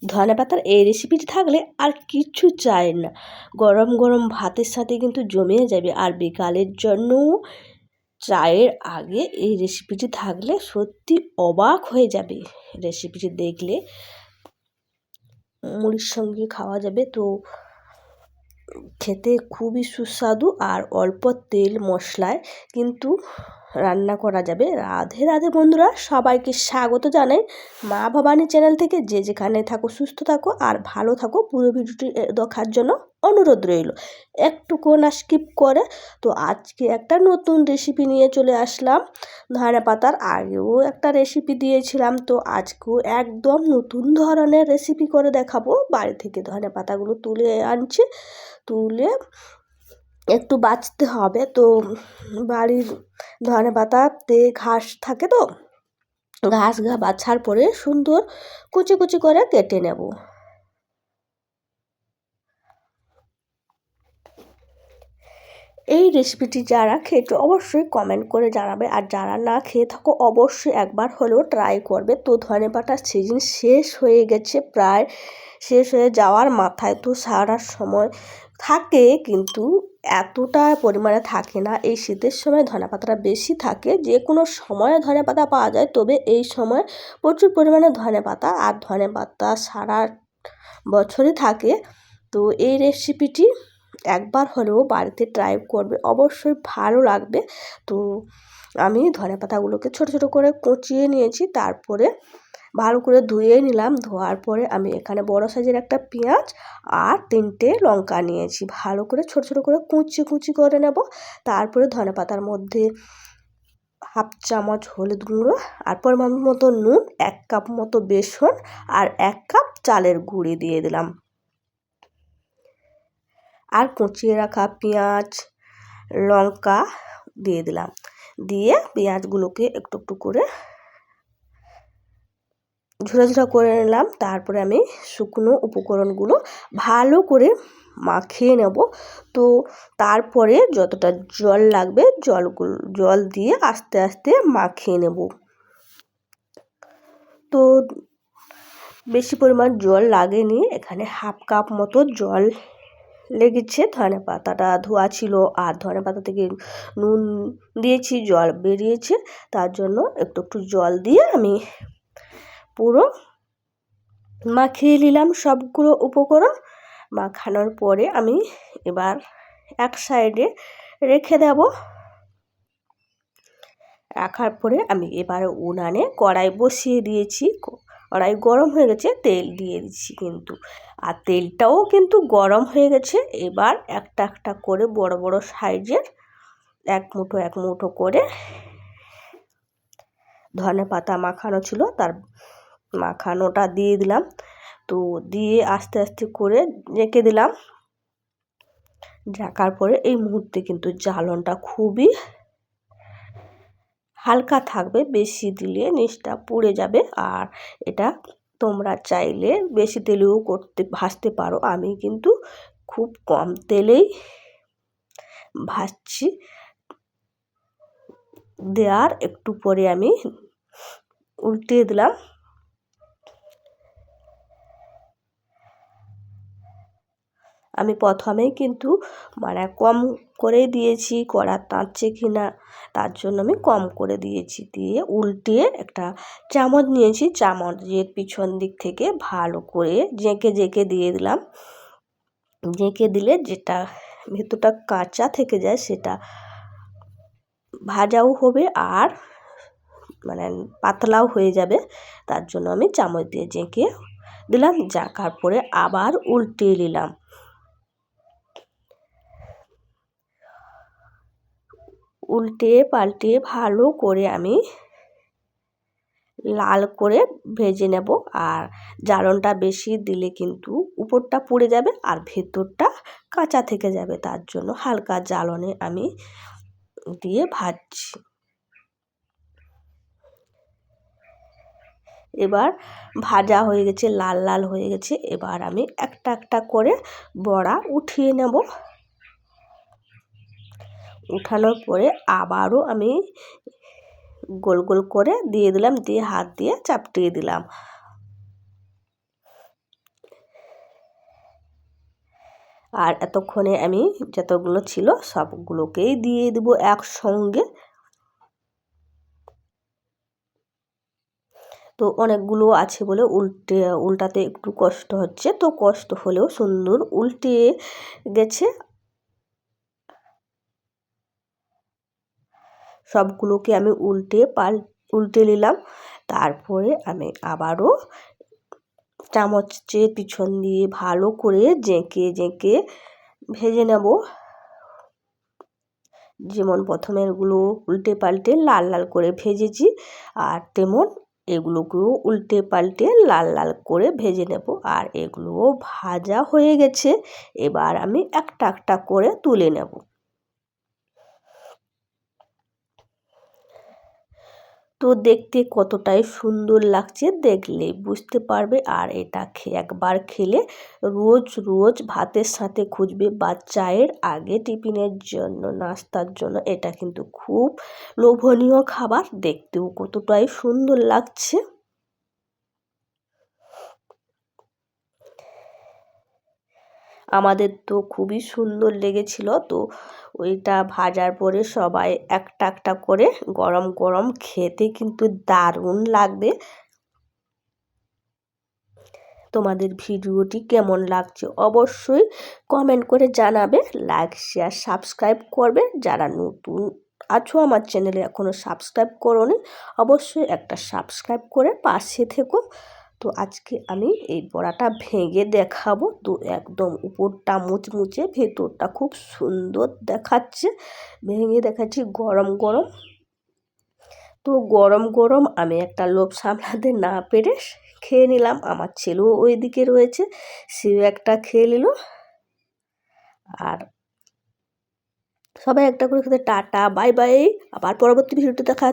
ধনেপাতার এই রেসিপিটি থাকলে আর কিছু চাই না, গরম গরম ভাতের সাথে কিন্তু জমে যাবে। আর বিকালের জন্য চায়ের আগে এই রেসিপিটি থাকলে সত্যি অবাক হয়ে যাবে। রেসিপিটি দেখলে মুড়ির সঙ্গে খাওয়া যাবে, তো খেতে খুবই সুস্বাদু আর অল্প তেল মশলায় কিন্তু রান্না করা যাবে। রাধে রাধে বন্ধুরা, সবাইকে স্বাগত জানাই মা ভবানী চ্যানেল থেকে। যে যেখানে থাকো সুস্থ থাকো আর ভালো থাকো। পুরো ভিডিওটি দেখার জন্য অনুরোধ রইল, একটুকু না স্কিপ করে। তো আজকে একটা নতুন রেসিপি নিয়ে চলে আসলাম। ধনেপাতার আগেও একটা রেসিপি দিয়েছিলাম, তো আজকেও একদম নতুন ধরনের রেসিপি করে দেখাবো। বাড়ি থেকে ধনেপাতাগুলো তুলে আনছি, তুলে একটু বাছতে হবে। তো বাড়ির ধনেপাতাতে ঘাস থাকে, তো ঘাস বাছার পরে সুন্দর কুচি কুচি করে কেটে নেব। এই রেসিপিটি যারা খেয়েছো অবশ্যই কমেন্ট করে জানাবে, আর যারা না খেয়ে থাকো অবশ্যই একবার হলেও ট্রাই করবে। তো ধনেপাতার সিজন শেষ হয়ে গেছে, প্রায় শেষ হয়ে যাওয়ার মাথায়। তো সারা সময় থাকে কিন্তু এতটা পরিমাণে থাকে না। এই শীতের সময় ধনেপাতাটা বেশি থাকে, যে কোনো সময়ে ধনেপাতা পাওয়া যায়, তবে এই সময় প্রচুর পরিমাণে ধনেপাতা, আর ধনেপাতা সারা বছরই থাকে। তো এই রেসিপিটি একবার হলেও বাড়িতে ট্রাই করবে, অবশ্যই ভালো লাগবে। তো আমি ধনেপাতাগুলোকে ছোট ছোট করে কুচিয়ে নিয়েছি, তারপরে ভালো করে ধুয়ে নিলাম। ধোয়ার পরে আমি এখানে বড় সাইজের একটা পেঁয়াজ আর 3টে লঙ্কা নিয়েছি, ভালো করে ছোট ছোট করে কুচি কুচি করে নেব। তারপরে ধনেপাতার মধ্যে হাফ চামচ হলুদ গুঁড়ো, আর পরিমাণ মতো নুন, 1 কাপ মতো বেসন, আর 1 কাপ চালের গুঁড়ি দিয়ে দিলাম। আর কুচিয়ে রাখা পেঁয়াজ লঙ্কা দিয়ে দিলাম, দিয়ে পেঁয়াজগুলোকে একটু একটু করে ঝুরা ঝুরা করে নিলাম। তারপরে আমি শুকনো উপকরণগুলো ভালো করে মাখিয়ে নেব। তো তারপরে যতটা জল লাগবে জল দিয়ে আস্তে আস্তে মাখিয়ে নেব। তো বেশি পরিমাণ জল লাগেনি, এখানে হাফ কাপ মতো জল লেগেছে। ধনেপাতাটা ধোয়া ছিল, আর ধনেপাতা থেকে নুন দিয়েছি, জল বেরিয়েছে, তার জন্য একটু একটু জল দিয়ে আমি পুরো মাখিয়ে নিলাম সবগুলো উপকরণ। মাখানোর পরে আমি এবার এক সাইডে রেখে দেব। রাখার পরে আমি এবার উনানে কড়াই বসিয়ে দিয়েছি। কড়াই গরম হয়ে গেছে, তেল দিয়ে দিচ্ছি কিন্তু, আর তেলটাও কিন্তু গরম হয়ে গেছে। এবার একটা একটা করে বড় বড় সাইজের এক মুঠো করে ধনেপাতা মাখানো ছিল, তার মাখানোটা দিয়ে দিলাম। তো দিয়ে আস্তে আস্তে করে রেখে দিলাম। ঢাকার পরে এই মুহূর্তে কিন্তু জ্বালনটা খুবই হালকা থাকবে, বেশি দিলে নিচটা পুড়ে যাবে। আর এটা তোমরা চাইলে বেশি তেলেও ভাজতে পারো, আমি কিন্তু খুব কম তেলেই ভাজছি। দেওয়ার একটু পরে আমি উল্টে দিলাম। আমি প্রথমেই কিন্তু কম করে দিয়েছি, কড়া টানছে কি না তার জন্য আমি কম করে দিয়েছি। দিয়ে উল্টে একটা চামচ নিয়েছি, চামচের পিছন দিক থেকে ভালো করে জেঁকে দিয়ে দিলাম। জেঁকে দিলে যেটা ভেতরটা কাঁচা থেকে যায় সেটা ভাজাও হবে, আর পাতলাও হয়ে যাবে। তার জন্য আমি চামচ দিয়ে জেঁকে দিলাম। জাঁকার পরে আবার উল্টে নিলাম। উল্টে পাল্টে ভালো করে আমি লাল করে ভেজে নেব। আর জ্বালনটা বেশি দিলে কিন্তু উপরটা পুড়ে যাবে আর ভেতরটা কাঁচা থেকে যাবে, তার জন্য হালকা জ্বালনে আমি দিয়ে ভাজছি। এবার ভাজা হয়ে গেছে, লাল লাল হয়ে গেছে। এবার আমি একটা একটা করে বড়া উঠিয়ে নেব। উঠানোর পরে আবারও আমি গোল গোল করে দিয়ে দিলাম, দিয়ে হাত দিয়ে চাপটিয়ে দিলাম। আর এতক্ষণে আমি যতগুলো ছিল সবগুলোকেই দিয়ে দেবো একসঙ্গে। তো অনেকগুলো আছে বলে উল্টাতে একটু কষ্ট হচ্ছে, তো কষ্ট হলেও সুন্দর উল্টে গেছে। সবগুলোকে আমি উল্টে নিলাম। তারপরে আমি আবারও চামচের পিছন দিয়ে ভালো করে জেঁকে ভেজে নেব। যেমন প্রথমে এগুলো উল্টে পাল্টে লাল লাল করে ভেজেছি, আর তেমন এগুলোকেও উল্টে পাল্টে লাল লাল করে ভেজে নেব। আর এগুলোও ভাজা হয়ে গেছে, এবার আমি একটা একটা করে তুলে নেব। তো দেখতে কতটাই সুন্দর লাগছে দেখলেই বুঝতে পারবে। আর এটা একবার খেলে রোজ রোজ ভাতের সাথে খুঁজবে বা চায়ের আগে টিফিনের জন্য, নাস্তার জন্য এটা কিন্তু খুব লোভনীয় খাবার, দেখতেও কতটাই সুন্দর লাগছে। আমাদের তো খুবই সুন্দর লেগেছিল। তো ওইটা ভাজার পরে সবাই একটা একটা করে গরম গরম খেতে কিন্তু দারুণ লাগবে। তোমাদের ভিডিওটি কেমন লাগছে অবশ্যই কমেন্ট করে জানাবে, লাইক শেয়ার সাবস্ক্রাইব করবে। যারা নতুন আছো আমার চ্যানেলে এখনও সাবস্ক্রাইব করোনি, অবশ্যই একটা সাবস্ক্রাইব করে পাশে থেকো। তো আজকে আমি এই বড়াটা ভেঙে দেখাবো। তো একদম উপরটা মুচমুচে, ভেতরটা খুব সুন্দর দেখাচ্ছে। ভেঙে দেখাচ্ছি গরম গরম। তো গরম গরম আমি একটা লোভ সামলাতে না পেরে খেয়ে নিলাম। আমার ছেলেও ওই দিকে রয়েছে, সেও একটা খেয়ে নিল। আর সবাই একটা করে খেতে টাটা বাই বাই। আবার পরবর্তী ভিডিওতে দেখা